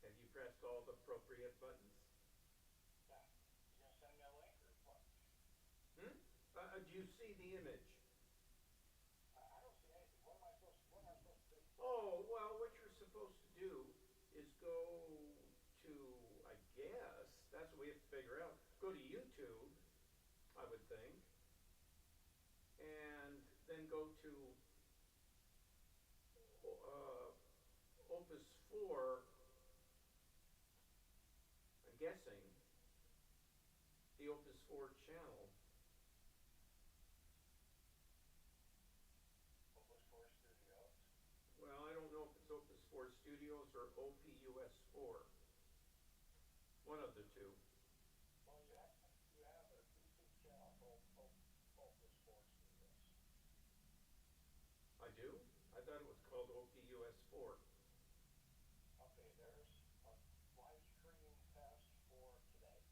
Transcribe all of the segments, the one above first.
Have you pressed all the appropriate buttons? Yeah. You gonna send me a link or what? Hmm? Do you see the image? I don't see anything. What am I supposed to do? Oh, well, what you're supposed to do is go to, I guess, that's what we have to figure out. Go to YouTube, I would think, and then go to Opus 4, I'm guessing, the Opus 4 channel. Opus 4 Studios. Well, I don't know if it's Opus 4 Studios or OPUS 4. One of the two. Well, you have a YouTube channel called Opus 4 Studios. I do? I thought it was called OPUS 4. Okay, there's a live stream test for today.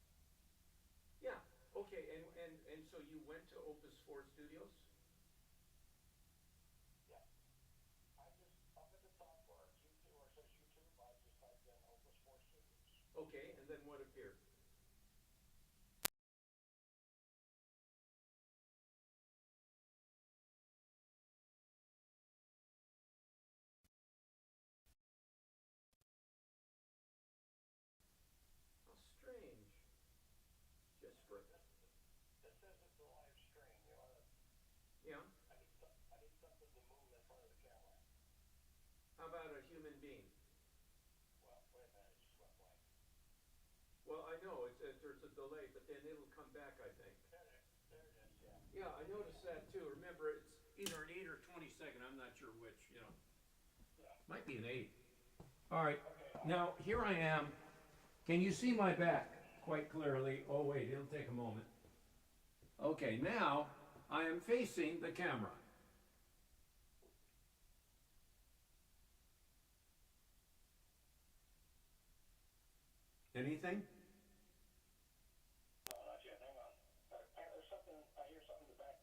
Yeah, okay, and so you went to Opus 4 Studios? Yeah. I just up at the top where it's YouTube or it says YouTube, I just typed in Opus 4 Studios. Okay, and then what appeared? How strange. Just for, This says it's a live stream. You wanna? yeah, I need something to move in front of the camera. how about a human being? Well, wait a minute, it just went blank. Well, I know, there's a delay, but then it'll come back, I think. There it is, yeah. Yeah, I noticed that too. Remember, it's either an 8 or 22nd, I'm not sure which, Yeah. Might be an 8. All right, Okay. now here I am. Can you see my back quite clearly? Oh wait, it'll take a moment. Okay, now I am facing the camera. Anything? No, not yet. Hang on. There's something. I hear something in the back.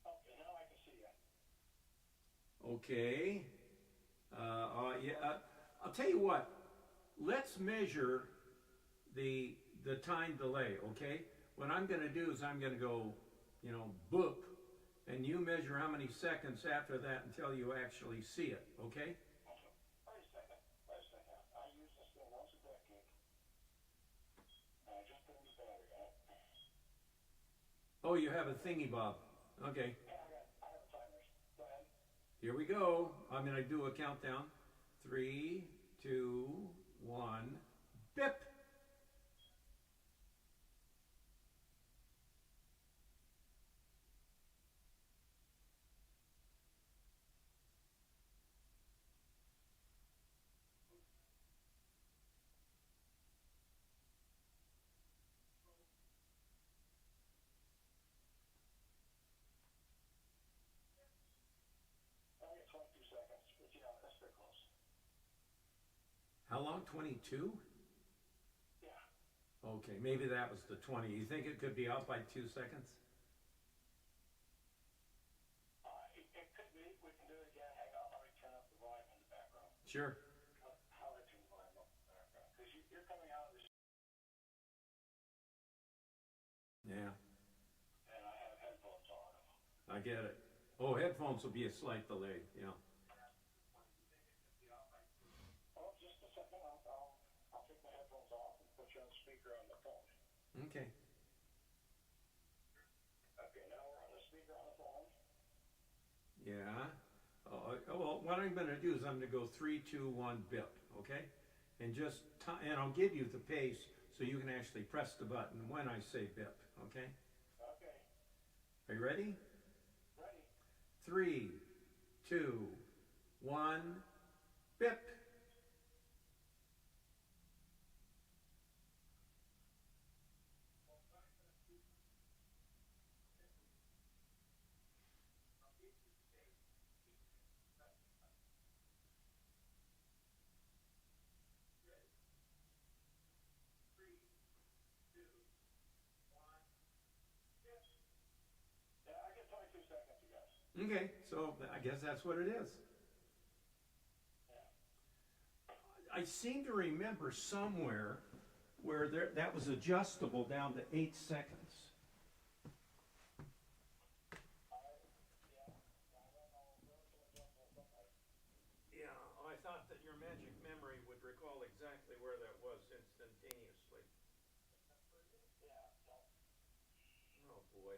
Okay, now I can see you. Okay. Yeah. I'll tell you what. Let's measure the time delay. Okay. What I'm going to do is I'm going to go, boop, and you measure how many seconds after that until you actually see it. Okay. Wait a second. I use this thing once a decade. And I just put a new battery in it. Oh, you have a thingy bob. Okay. Yeah, I have a timer. Go ahead. Here we go. I'm going to do a countdown. 3, 2, 1. Bip. I get 22 seconds, but yeah, that's pretty close. How long? 22? Yeah. Okay, maybe that was the 20. You think it could be out by 2 seconds? It could be. We can do it again. Hang on. Let me turn up the volume in the background. Sure. How I turn the volume up in the background? Because you're coming out of this, Yeah, and I have headphones on. I get it. Oh, headphones will be a slight delay. Yeah. Oh, just a second. I'll take my headphones off and put you on speaker on the phone. Okay. Okay, now we're on the speaker on the phone. Yeah. Well, what I'm going to do is I'm going to go 3, 2, 1, bip. Okay. And and I'll give you the pace so you can actually press the button when I say bip. Okay. Okay. Are you ready? Ready. 3, 2, 1, bip. Yeah, I get 22 seconds, you guys. Okay, so I guess that's what it is. Yeah. I seem to remember somewhere where that was adjustable down to 8 seconds. Yeah, I thought that your magic memory would recall exactly where that was instantaneously. Oh boy.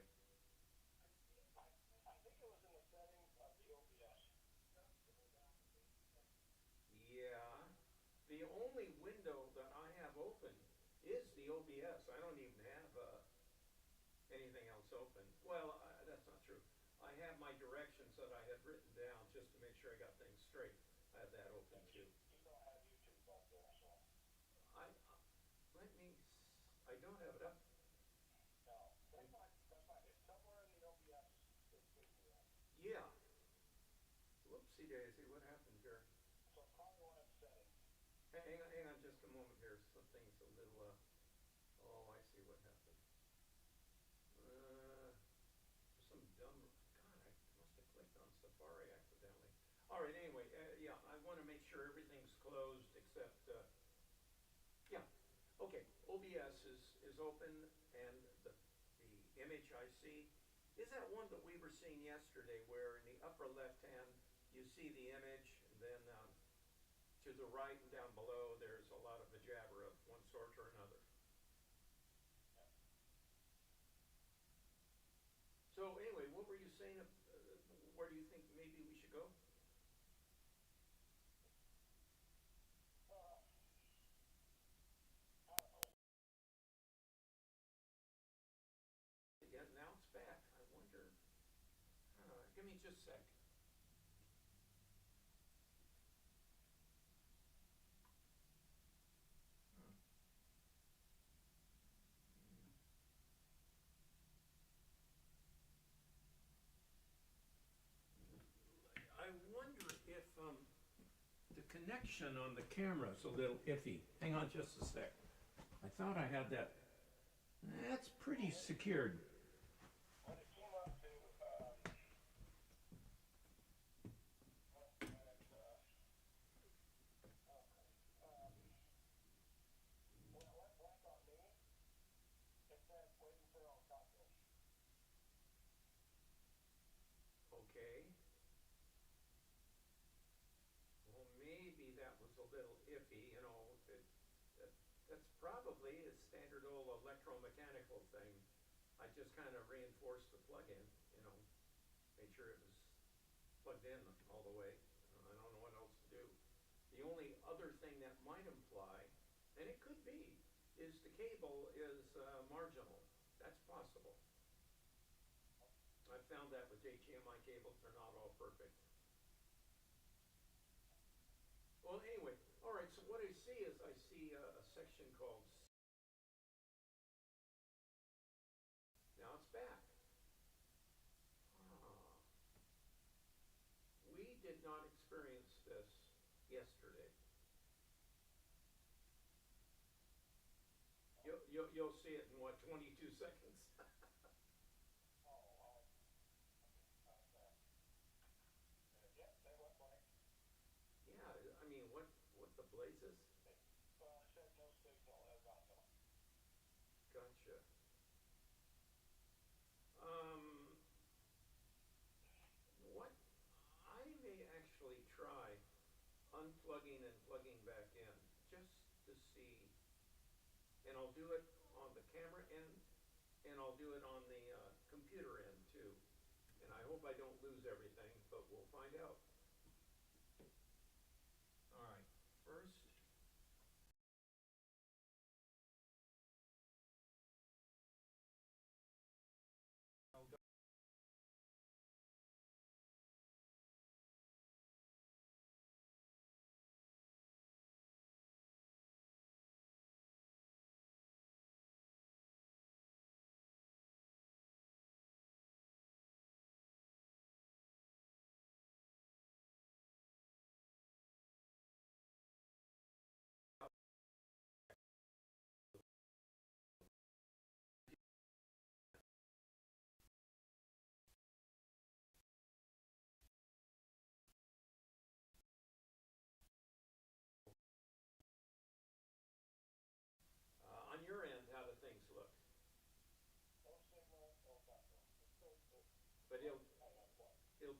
I think it was in the settings of the OBS. Yeah. The only window that I have open is the OBS. I don't even have anything else open. Well, that's not true. I have my directions that I had written down just to make sure I got things straight. I have that open too. You don't have YouTube up there, so. I let me. I don't have it up. No, that's fine. That's fine. It's somewhere in the OBS. It's good for that. Yeah. Whoopsie daisy. What happened here? So probably one of the settings. Hang on just a moment here. Something's a little. Oh, I see what happened. Some dumb. God, I must have clicked on Safari accidentally. All right. Anyway, yeah, I want to make sure everything's closed except. Yeah. Okay. OBS is open, and the image I see is that one that we were seeing yesterday, where in the upper left hand you see the image, and then to the right and down below there's a lot of the jabber of one sort or another. So anyway, what were you saying? Where do you think maybe we should go? Yeah, now it's back. I wonder. Give me just a sec. I wonder if the connection on the camera is a little iffy. Hang on just a sec. I thought I had that. That's pretty secured. When it came up to, when it, when it went blank on me, it said waiting for all copies. Okay. Well, maybe that was a little iffy, you know. That's probably a standard old electromechanical thing. I just kind of reinforced the plug-in, you know, made sure it was plugged in all the way. I don't know what else to do. The only other thing that might imply, and it could be, is the cable is marginal. That's possible. I've found that with HDMI cables, they're not all perfect. Well, anyway, all right, so what I see is I see a section called. Now it's back. We did not experience this yesterday. You'll see it in what, 22 seconds? Yep, they went blank. Yeah, I mean, what the blazes? Well, it said no signal as unknown. Gotcha. What I may actually try unplugging and plugging back in just to see, and I'll do it on the camera end, and I'll do it on the computer end too. And I hope I don't lose everything, but we'll find out. All right, first.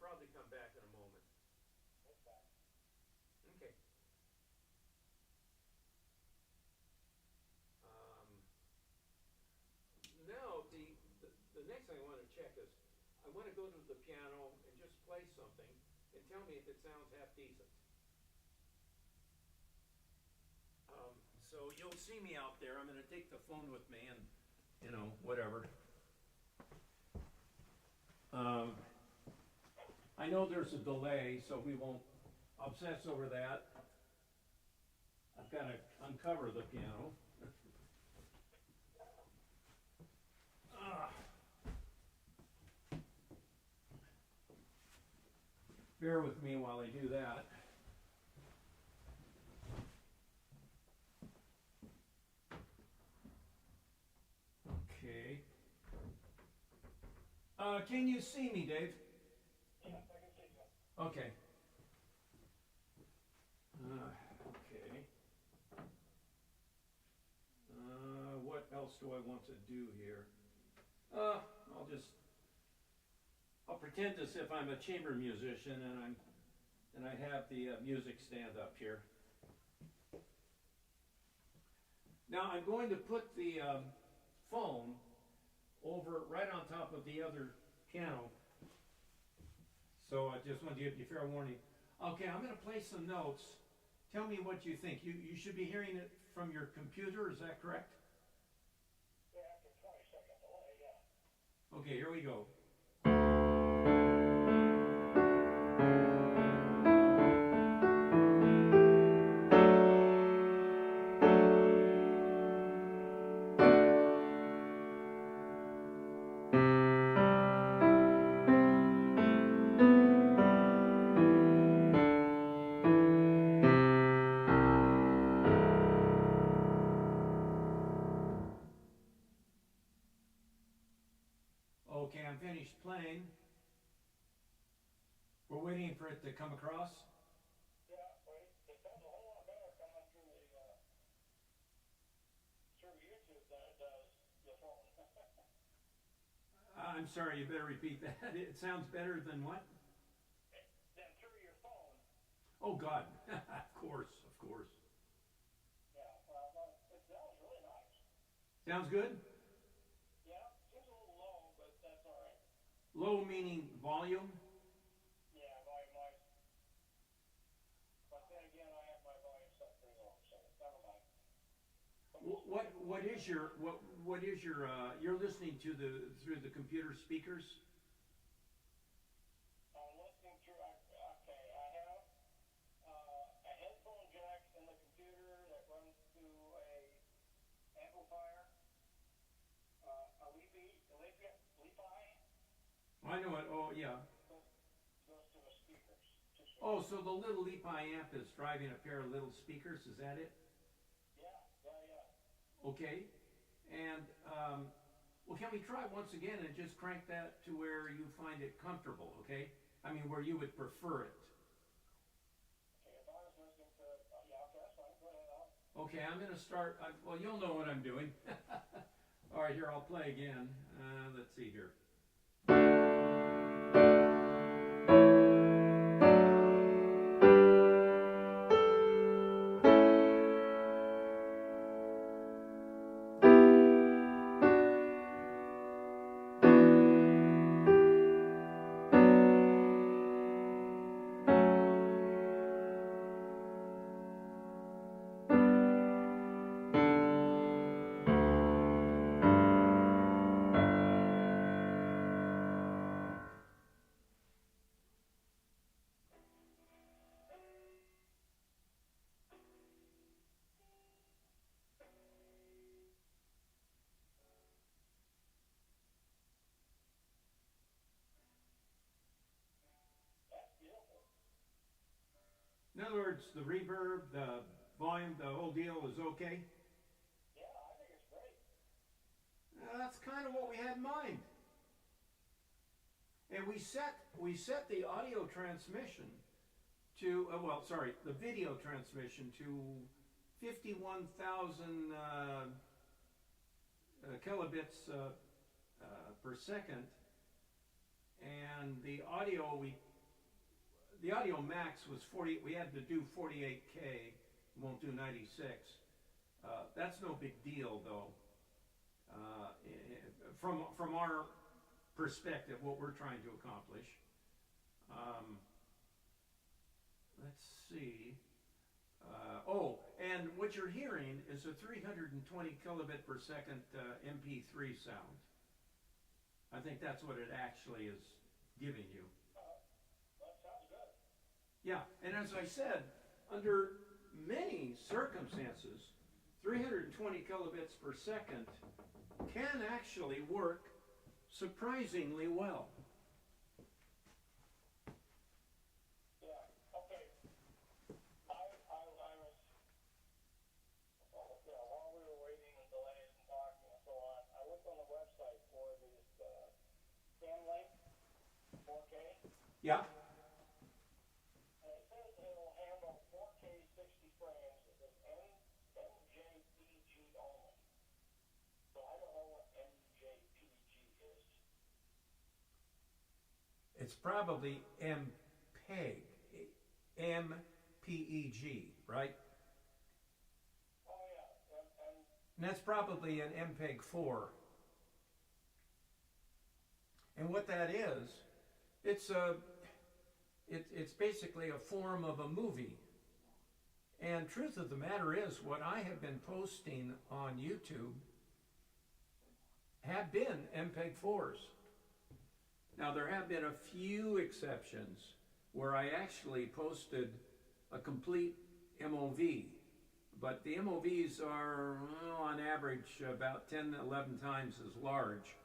probably come back in a moment. It's fine. Okay. Um, Now, the next thing I want to check is, I want to go to the piano and just play something and tell me if it sounds half decent. So you'll see me out there. I'm going to take the phone with me and, whatever. I know there's a delay, so we won't obsess over that. I've got to uncover the piano. Ah. Bear with me while I do that. Okay. Can you see me, Dave? Yes, I can see you. Okay. Okay. What else do I want to do here? I'll pretend as if I'm a chamber musician and I have the music stand up here. Now I'm going to put the phone over right on top of the other piano. So I just want to give you fair warning. Okay, I'm going to play some notes. Tell me what you think. You should be hearing it from your computer, is that correct? Yeah, after 20-second delay, yeah. Okay, here we go. Okay, I'm finished playing. We're waiting for it to come across. Yeah, wait, it sounds a whole lot better coming through YouTube than it does the phone. I'm sorry, you better repeat that. It sounds better than what? Than through your phone. Oh, God. Of course, of course. Yeah, well, it sounds really nice. Sounds good? Yeah, seems a little low, but that's all right. Low meaning volume? Yeah, volume wise. But then again, I have my volume set pretty low, so never mind. What is your you're listening to through the computer speakers? I'm listening through. Okay, I have a headphone jack in the computer that runs through a amplifier. A Leafy. I know it. Oh, yeah. Goes to the speakers. Oh, so the little Lepi amp is driving a pair of little speakers. Is that it? Yeah. Okay. And well, can we try once again and just crank that to where you find it comfortable? Okay. I mean, where you would prefer it. Okay, if I was listening to it, yeah, okay, that's fine. Go ahead. Okay, I'm going to start. Well, you'll know what I'm doing. All right, here, I'll play again. Let's see here. In other words, the reverb, the volume, the whole deal is okay? Yeah, I think it's great. That's kind of what we had in mind. And we set the audio transmission to, the video transmission to 51,000 kilobits per second. And the audio we the audio max was 40. We had to do 48K. Won't do 96. That's no big deal, though. From our perspective, what we're trying to accomplish. Let's see. Oh, and what you're hearing is a 320 kilobit per second MP3 sound. I think that's what it actually is giving you. That sounds good. Yeah, and as I said, under many circumstances, 320 kilobits per second can actually work surprisingly well. Yeah, okay. I was, while we were waiting and delays and talking and so on, I looked on the website for this ScanLink 4K. Yeah. And it says it'll handle 4K 60 frames. It says MJPG only. So I don't know what MJPG is. It's probably MPEG, MPEG, right? Oh yeah, And that's probably an MPEG 4. And what that is, it's basically a form of a movie. And truth of the matter is, what I have been posting on YouTube have been MPEG 4s. Now, there have been a few exceptions where I actually posted a complete MOV, but the MOVs are, well, on average, about 10, 11 times as large,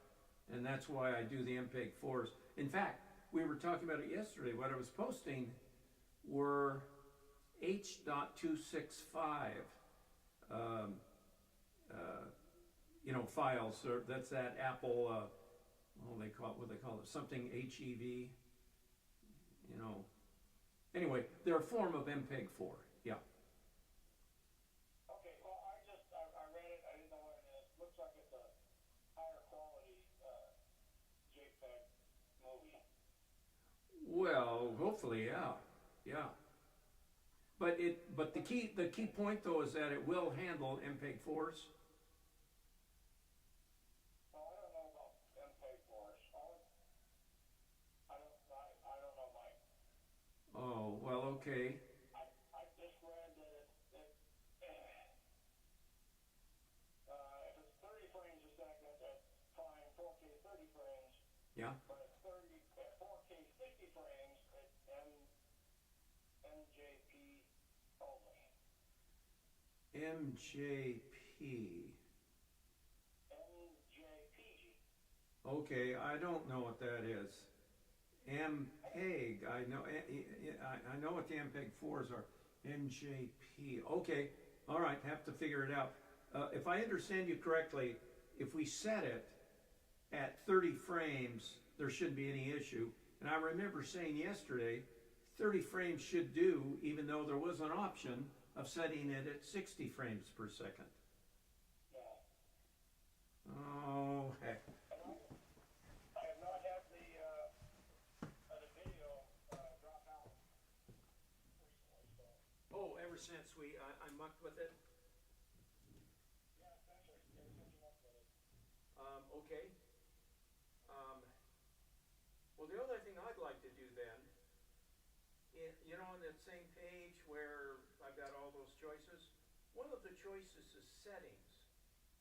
and that's why I do the MPEG 4s. In fact, we were talking about it yesterday. What I was posting were H.265 files. So that's that Apple, what they call it, something HEV. Anyway, they're a form of MPEG 4. Yeah. okay, well, I read it, I didn't know what it is. Looks like it's a higher quality JPEG movie. Well, hopefully, yeah. But the key point though is that it will handle MPEG 4s. Well, I don't know about MPEG 4s. I don't know, Mike. Oh, well, okay. I just read that if it's 30 frames a second, that's fine. 4K 30 frames. Yeah. But at 4K 60 frames, it's MJP only. MJP. MJPG. Okay, I don't know what that is. MPEG, I know what the MPEG 4s are. MJP. Okay, all right, have to figure it out. If I understand you correctly, if we set it at 30 frames, there shouldn't be any issue. And I remember saying yesterday, 30 frames should do, even though there was an option of setting it at 60 frames per second. Yeah. Oh, heck. I have not had the video drop out recently, so. Oh, ever since I mucked with it? Yeah, essentially, since you up with it. Okay. Well, the other thing I'd like to do then, on that same page where I've got all those choices, one of the choices is settings.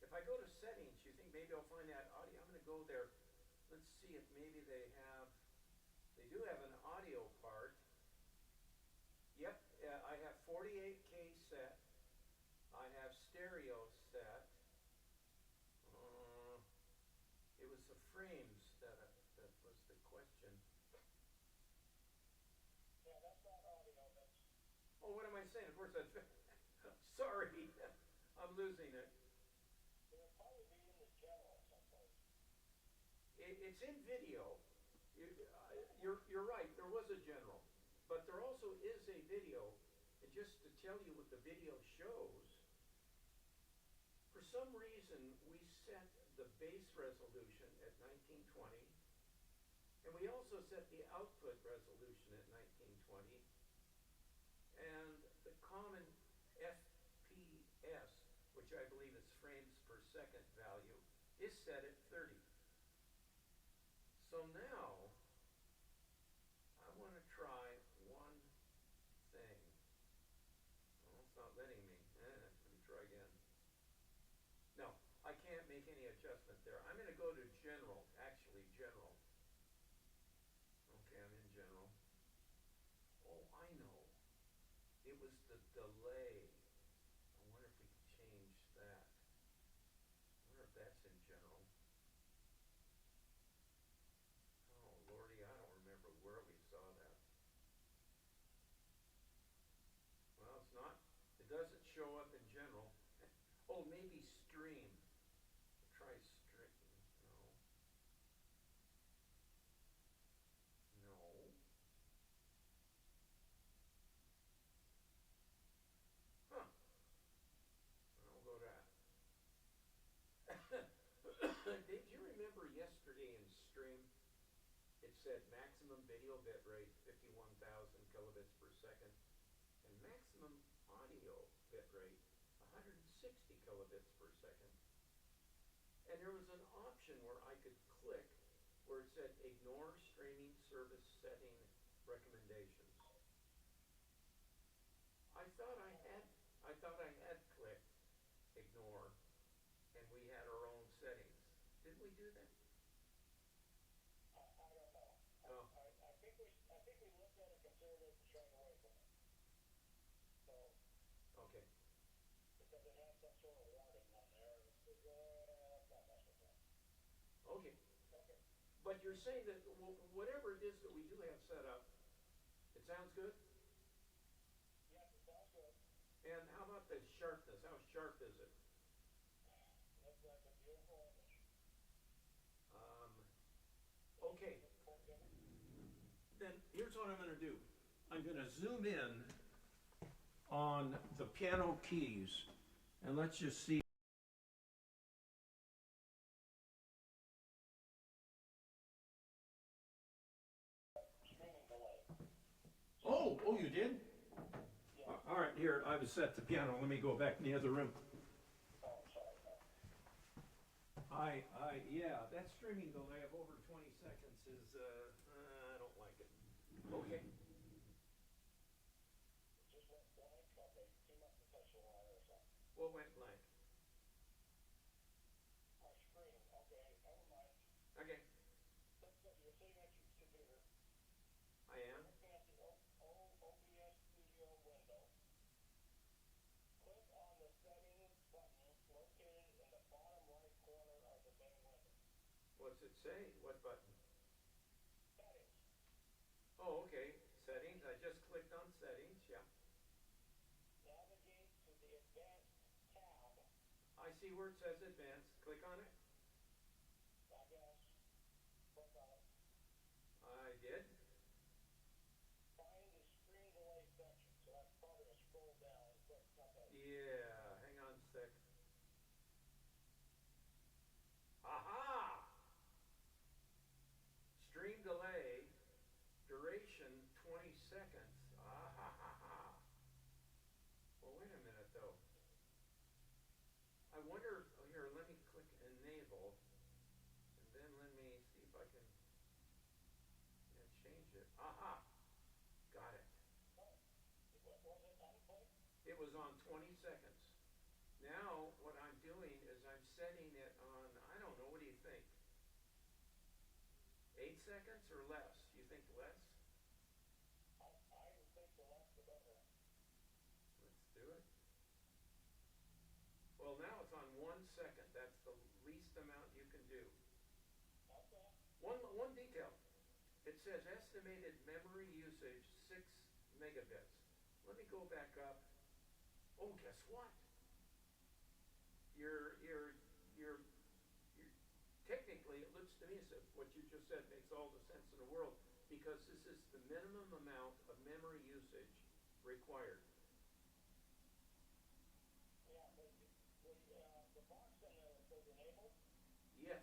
If I go to settings, you think maybe I'll find that audio? I'm going to go there. Let's see if maybe they do have an audio part. Yep, I have 48K set. I have stereo set. It was the frames that was the question. Yeah, that's not audio, that's. Oh, what am I saying? Of course, that's. Sorry, I'm losing it. It'll probably be in the general someplace. It's in video. You're right. There was a general, but there also is a video. And just to tell you what the video shows, for some reason we set the base resolution at 1920, and we also set the output resolution at 1920. which I believe is frames per second value, is set at 30. So now, I want to try one thing. Well, it's not letting me. Let me try again. No, I can't make any adjustment there. I'm going to go to general, actually general. Okay, I'm in general. Oh, I know. It was the delay. I wonder if we could change that. I wonder if that's in general. Oh, Lordy, I don't remember where we saw that. Well, it's not. It doesn't show up in general. Oh, maybe stream. Try stream. No. No. Huh. I'll go to. Did you remember yesterday in stream? It said maximum video bit rate 51,000 kilobits per second and maximum audio bit rate 160 kilobits per second. And there was an option where I could click where it said ignore streaming service setting recommendations. I thought I had clicked ignore and we had our own settings. Didn't we do that? I don't know. Oh. I think we looked at it, considered it, and strayed away from it. So. Okay. Because it had some sort of warning on there. Let's not mess with that. Okay. Okay. But you're saying that whatever it is that we do have set up, it sounds good? Yes, it sounds good. And how about the sharpness? How sharp is it? Looks like a beautiful image. Okay. Then here's what I'm going to do. I'm going to zoom in on the piano keys, and let's just see. Streaming delay. Oh, you did? Yeah. All right, here, I was set to piano. Let me go back in the other room. Oh, sorry. Yeah, that streaming delay of over 20 seconds is, I don't like it. Okay. It just went blank. Okay, you must have touched the wire or something. What went blank? Our screen. Okay, never mind. Okay, You're sitting at your computer. I am. Looking at the OBS Studio window. Click on the settings button located in the bottom right corner of the main window. What's it say? What button? Settings. Oh, okay. Settings. I just clicked on settings. Yeah. Navigate to the advanced tab. I see where it says advanced. Click on it. I guess. Click on it. I did. Find the screen delay section. So that's probably a scroll down. Click. Okay. Yeah. Hang on a sec. Aha! Stream delay. Duration 20 seconds. Ah ha ha ha. Well, wait a minute though. I wonder, oh, here, let me click enable, and then let me see if I can change it. Aha! Got it. Was it unclicked? It was on 20 seconds. Now, what I'm doing is I'm setting it on, I don't know, what do you think? 8 seconds or less? Do you think less? I would think the less the better. Let's do it. Well, now it's on 1 second. That's the least amount you can do. Okay. One detail. It says estimated memory usage 6 megabits. Let me go back up. Oh, guess what? You're technically, it looks to me as if what you just said makes all the sense in the world, because this is the minimum amount of memory usage required. Yeah, but the box in there that says enable, Yes.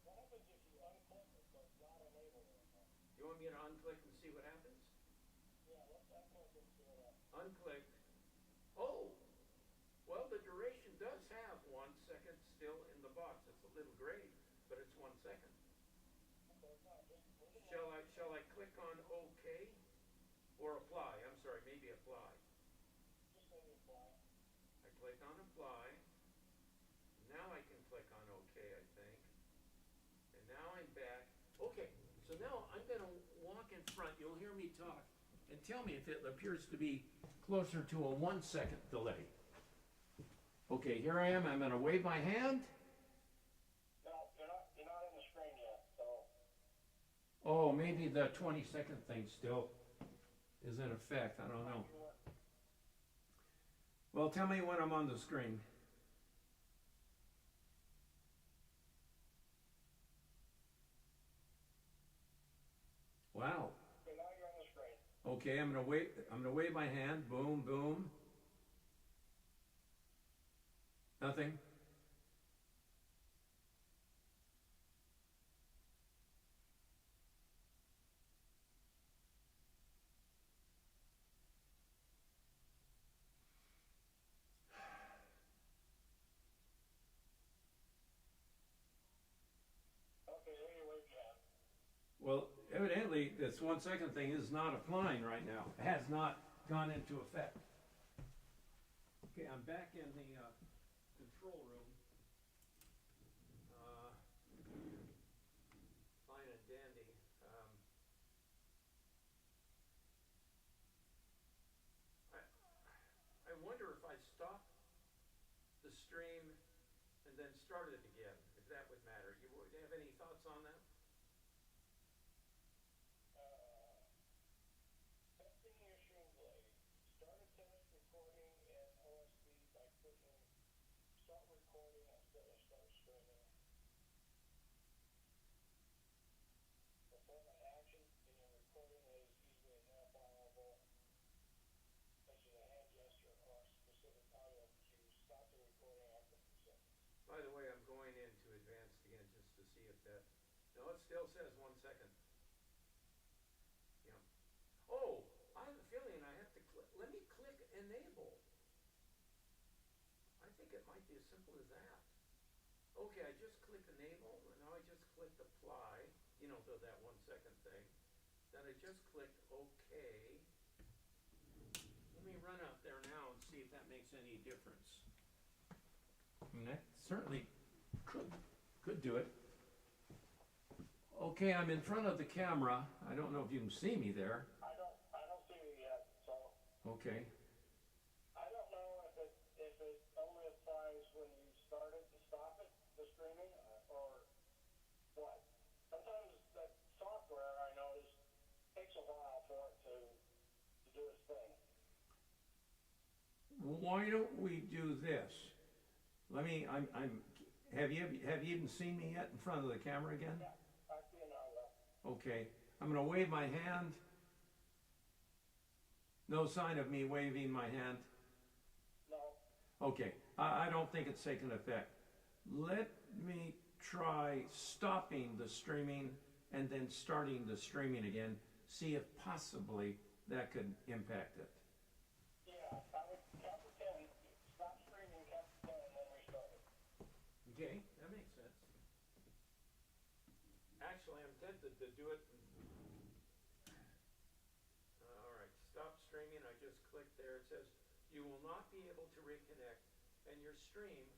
what happens if you unclick it but not enable it anymore? You want me to unclick and see what happens? Yeah, let's unclick it and see what happens. Unclick. Oh! Well, the duration little gray, but it's 1 second. Okay, no, just Shall I click on OK or apply? I'm sorry, maybe apply. maybe apply. I click on apply. Now I can click on OK, I think. And now I'm back. Okay, so now I'm going to walk in front. You'll hear me talk and tell me if it appears to be closer to a 1 second delay. Okay, here I am. I'm going to wave my hand. No, you're not in the screen yet, so. Oh, maybe the 20-second thing still is in effect. I don't know. Well, tell me when I'm on the screen. Wow. Okay, now you're on the screen. Okay, I'm gonna wave my hand. Boom, boom. Nothing. Okay, there you wave your hand. Well, evidently, this 1 second thing is not applying right now. It has not gone into effect. Okay, I'm back in the control room. Fine and dandy. I wonder if I stop the stream and then start it again, if that would matter. You have any thoughts on that? Testing your stream delay. Start a test recording in OSB by clicking start recording instead of start streaming. Perform an action in your recording that is easily identifiable, such as a hand gesture or specific audio cue. Stop the recording after a few seconds. By the way, I'm going into advanced again just to see if that. No, it still says 1 second. Yeah. Oh, I have a feeling I have to click. Let me click enable. I think it might be as simple as that. Okay, I just clicked enable, and now I just clicked apply. You know, that 1 second thing. Then I just clicked OK. Let me run out there now and see if that makes any difference. I mean, that certainly could do it. Okay, I'm in front of the camera. I don't know if you can see me there. I don't see it yet, so. Okay. I don't know if it only applies when you start it and stop it, the streaming, or what. Sometimes that software, I notice, takes a while for it to do its thing. Why don't we do this? Have you even seen me yet in front of the camera again? Yeah, I see it now, though. Okay, I'm gonna wave my hand. No sign of me waving my hand. No. Okay, I don't think it's taken effect. Let me try stopping the streaming and then starting the streaming again. See if possibly that could impact it. Yeah, I would count to 10, stop streaming, count to 10, and then restart it. Okay, that makes sense. Actually, I'm tempted to do it. All right, stop streaming. I just clicked there. It says you will not be able to reconnect, and your stream